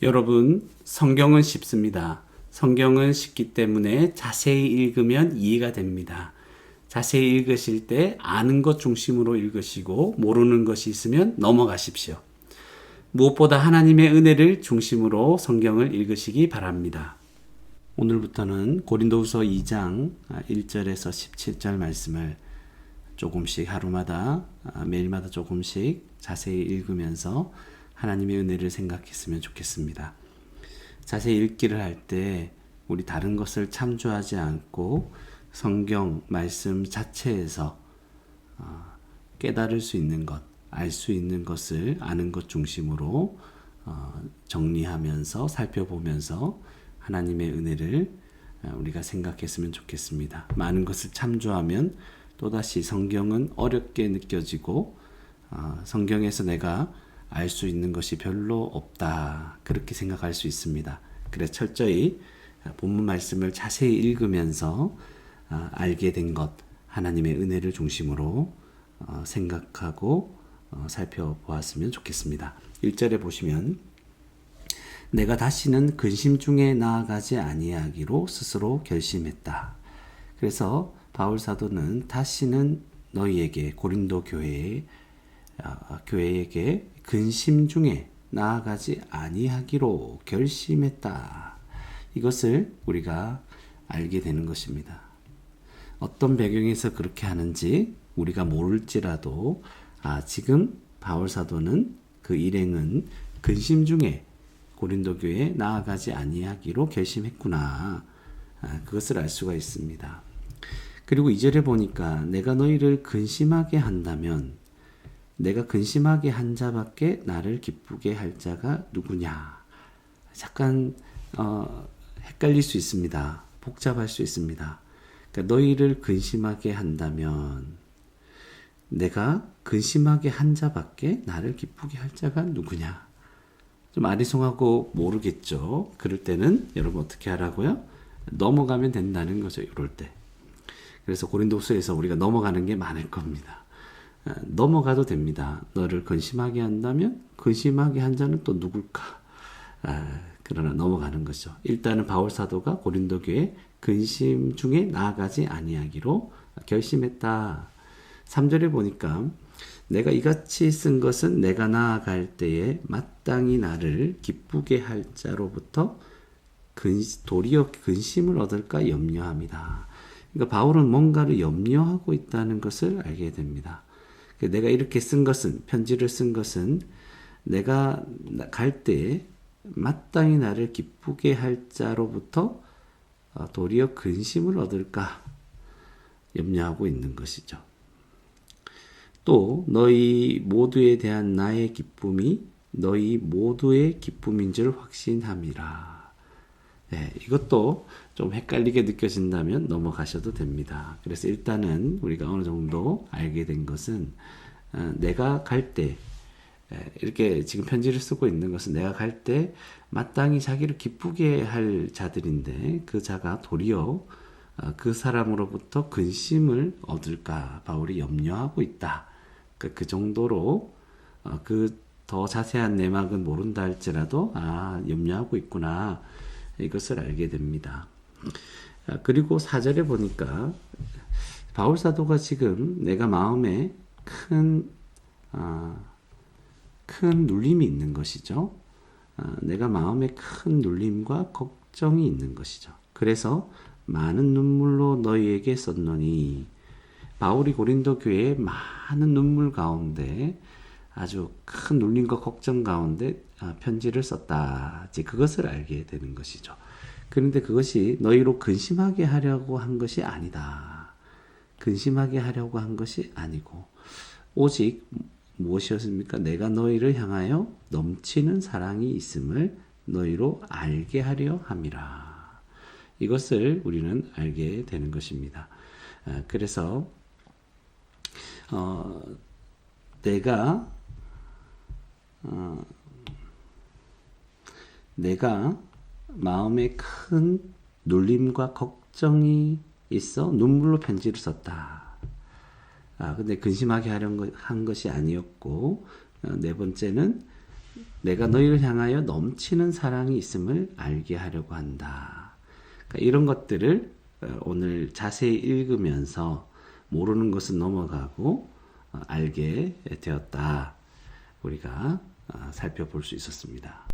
여러분, 성경은 쉽습니다. 성경은 쉽기 때문에 자세히 읽으면 이해가 됩니다. 자세히 읽으실 때 아는 것 중심으로 읽으시고 모르는 것이 있으면 넘어가십시오. 무엇보다 하나님의 은혜를 중심으로 성경을 읽으시기 바랍니다. 오늘부터는 고린도후서 2장 1절에서 17절 말씀을 조금씩 하루마다 매일마다 조금씩 자세히 읽으면서 하나님의 은혜를 생각했으면 좋겠습니다. 자세히 읽기를 할 때 우리 다른 것을 참조하지 않고 성경 말씀 자체에서 깨달을 수 있는 것, 알 수 있는 것을 아는 것 중심으로 정리하면서 살펴보면서 하나님의 은혜를 우리가 생각했으면 좋겠습니다. 많은 것을 참조하면 또다시 성경은 어렵게 느껴지고 성경에서 내가 알 수 있는 것이 별로 없다, 그렇게 생각할 수 있습니다. 그래서 철저히 본문 말씀을 자세히 읽으면서 알게 된 것, 하나님의 은혜를 중심으로 생각하고 살펴보았으면 좋겠습니다. 1절에 보시면 내가 다시는 근심 중에 나아가지 아니하기로 스스로 결심했다. 그래서 바울 사도는 다시는 너희에게, 고린도 교회에게 근심 중에 나아가지 아니하기로 결심했다. 이것을 우리가 알게 되는 것입니다. 어떤 배경에서 그렇게 하는지 우리가 모를지라도 지금 바울 사도는 그 일행은 근심 중에 고린도 교회에 나아가지 아니하기로 결심했구나. 그것을 알 수가 있습니다. 그리고 2절에 보니까 내가 너희를 근심하게 한다면 내가 근심하게 한 자밖에 나를 기쁘게 할 자가 누구냐. 잠깐 헷갈릴 수 있습니다. 복잡할 수 있습니다. 그러니까 너희를 근심하게 한다면 내가 근심하게 한 자밖에 나를 기쁘게 할 자가 누구냐. 좀 아리송하고 모르겠죠. 그럴 때는 여러분 어떻게 하라고요? 넘어가면 된다는 거죠. 이럴 때. 그래서 고린도후서에서 우리가 넘어가는 게 많을 겁니다. 넘어가도 됩니다. 너를 근심하게 한다면 근심하게 한 자는 또 누굴까? 그러나 넘어가는 거죠. 일단은 바울 사도가 고린도 교회 근심 중에 나아가지 아니하기로 결심했다. 3절에 보니까 내가 이같이 쓴 것은 내가 나아갈 때에 마땅히 나를 기쁘게 할 자로부터 도리어 근심을 얻을까 염려합니다. 그러니까 바울은 뭔가를 염려하고 있다는 것을 알게 됩니다. 내가 이렇게 쓴 것은, 편지를 쓴 것은 내가 갈 때 마땅히 나를 기쁘게 할 자로부터 도리어 근심을 얻을까 염려하고 있는 것이죠. 또 너희 모두에 대한 나의 기쁨이 너희 모두의 기쁨인 줄 확신함이라. 네, 이것도 좀 헷갈리게 느껴진다면 넘어가셔도 됩니다. 그래서 일단은 우리가 어느 정도 알게 된 것은 내가 갈 때, 이렇게 지금 편지를 쓰고 있는 것은 내가 갈 때 마땅히 자기를 기쁘게 할 자들인데 그 자가 도리어 그 사람으로부터 근심을 얻을까 바울이 염려하고 있다. 그 정도로 그 더 자세한 내막은 모른다 할지라도 염려하고 있구나. 이것을 알게 됩니다. 그리고 4절에 보니까 바울 사도가 지금 내가 마음에 큰 눌림이 있는 것이죠. 내가 마음에 큰 눌림과 걱정이 있는 것이죠. 그래서 많은 눈물로 너희에게 썼노니 바울이 고린도 교회에 많은 눈물 가운데 아주 큰 눌림과 걱정 가운데 편지를 썼다. 이제 그것을 알게 되는 것이죠. 그런데 그것이 너희로 근심하게 하려고 한 것이 아니다. 근심하게 하려고 한 것이 아니고 오직 무엇이었습니까? 내가 너희를 향하여 넘치는 사랑이 있음을 너희로 알게 하려 함이라. 이것을 우리는 알게 되는 것입니다. 그래서 내가 마음에 큰 눌림과 걱정이 있어 눈물로 편지를 썼다. 근데 근심하게 하려는 한 것이 아니었고, 네 번째는 내가 너희를 향하여 넘치는 사랑이 있음을 알게 하려고 한다. 그러니까 이런 것들을 오늘 자세히 읽으면서 모르는 것은 넘어가고 알게 되었다. 우리가 살펴볼 수 있었습니다.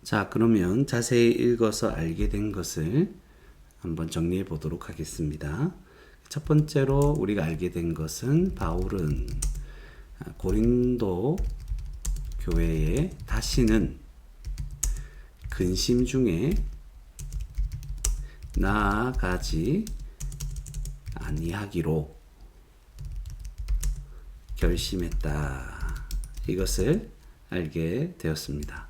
자, 그러면 자세히 읽어서 알게 된 것을 한번 정리해 보도록 하겠습니다. 첫 번째로 우리가 알게 된 것은 바울은 고린도 교회에 다시는 근심 중에 나아가지 아니하기로 결심했다. 이것을 알게 되었습니다.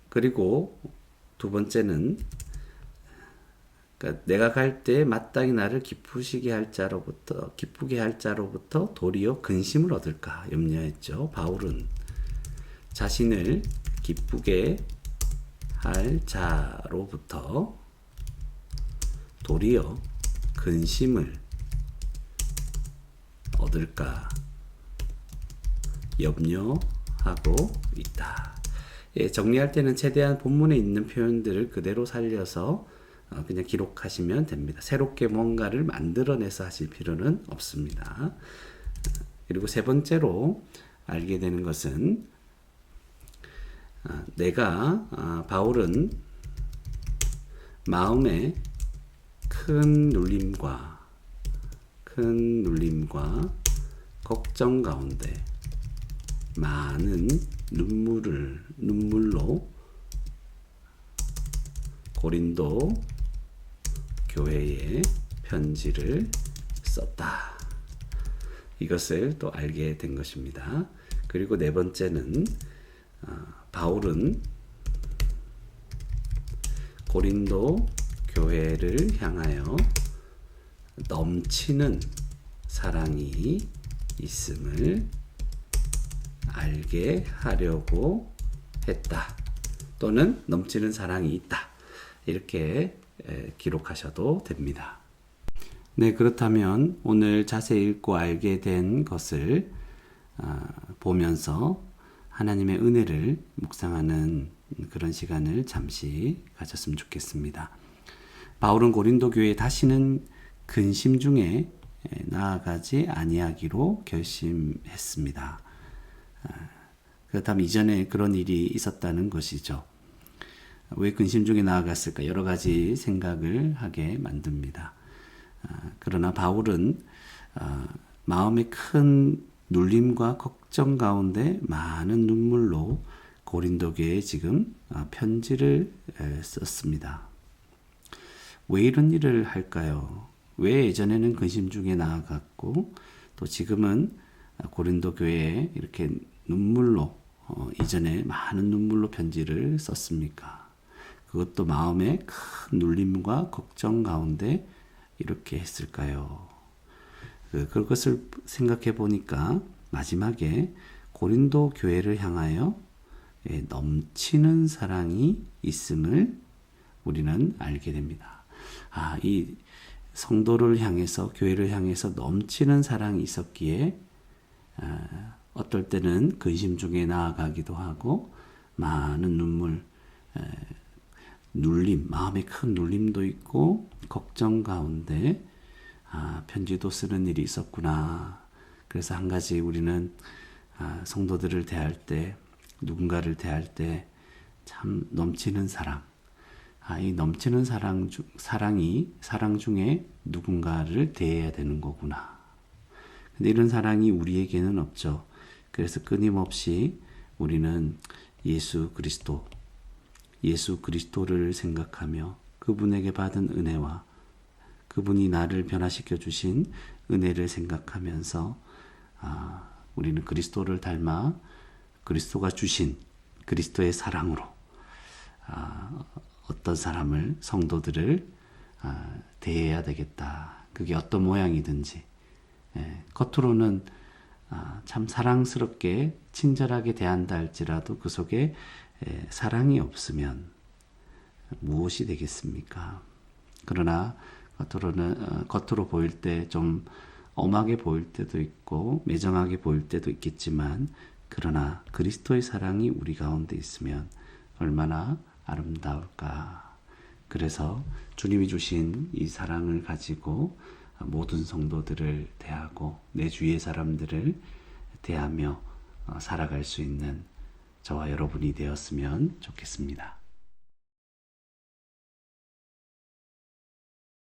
그리고 두 번째는 그러니까 내가 갈 때 마땅히 나를 기쁘게 할 자로부터 도리어 근심을 얻을까 염려했죠. 바울은 자신을 기쁘게 할 자로부터 도리어 근심을 얻을까 염려하고 있다. 정리할 때는 최대한 본문에 있는 표현들을 그대로 살려서 그냥 기록하시면 됩니다. 새롭게 뭔가를 만들어내서 하실 필요는 없습니다. 그리고 세 번째로 알게 되는 것은 바울은 마음에 큰 눌림과 걱정 가운데 많은 눈물로 고린도 교회에 편지를 썼다. 이것을 또 알게 된 것입니다. 그리고 네 번째는 바울은 고린도 교회를 향하여 넘치는 사랑이 있음을 알게 하려고 했다. 또는 넘치는 사랑이 있다. 이렇게 기록하셔도 됩니다. 네, 그렇다면 오늘 자세히 읽고 알게 된 것을 보면서 하나님의 은혜를 묵상하는 그런 시간을 잠시 가졌으면 좋겠습니다. 바울은 고린도 교회에 다시는 근심 중에 나아가지 아니하기로 결심했습니다. 그렇다면 이전에 그런 일이 있었다는 것이죠. 왜 근심 중에 나아갔을까? 여러 가지 생각을 하게 만듭니다. 그러나 바울은 마음의 큰 눌림과 걱정 가운데 많은 눈물로 고린도 교회에 지금 편지를 썼습니다. 왜 이런 일을 할까요? 왜 예전에는 근심 중에 나아갔고 또 지금은 고린도 교회에 이렇게 눈물로 이전에 많은 눈물로 편지를 썼습니까? 그것도 마음의 큰 눌림과 걱정 가운데 이렇게 했을까요? 그것을 생각해 보니까 마지막에 고린도 교회를 향하여 넘치는 사랑이 있음을 우리는 알게 됩니다. 이 성도를 향해서, 교회를 향해서 넘치는 사랑이 있었기에 어떨 때는 근심 중에 나아가기도 하고 많은 눌림, 마음의 큰 눌림도 있고 걱정 가운데 편지도 쓰는 일이 있었구나. 그래서 한 가지 우리는 성도들을 대할 때, 누군가를 대할 때 참 넘치는 사랑, 이 넘치는 사랑 중에 누군가를 대해야 되는 거구나. 근데 이런 사랑이 우리에게는 없죠. 그래서 끊임없이 우리는 예수 그리스도를 생각하며 그분에게 받은 은혜와 그분이 나를 변화시켜 주신 은혜를 생각하면서 우리는 그리스도를 닮아 그리스도가 주신 그리스도의 사랑으로 어떤 사람을, 성도들을 대해야 되겠다. 그게 어떤 모양이든지 겉으로는 참 사랑스럽게 친절하게 대한다 할지라도 그 속에 사랑이 없으면 무엇이 되겠습니까? 그러나 겉으로 보일 때 좀 엄하게 보일 때도 있고 매정하게 보일 때도 있겠지만 그러나 그리스도의 사랑이 우리 가운데 있으면 얼마나 아름다울까. 그래서 주님이 주신 이 사랑을 가지고 모든 성도들을 대하고 내 주위의 사람들을 대하며 살아갈 수 있는 저와 여러분이 되었으면 좋겠습니다.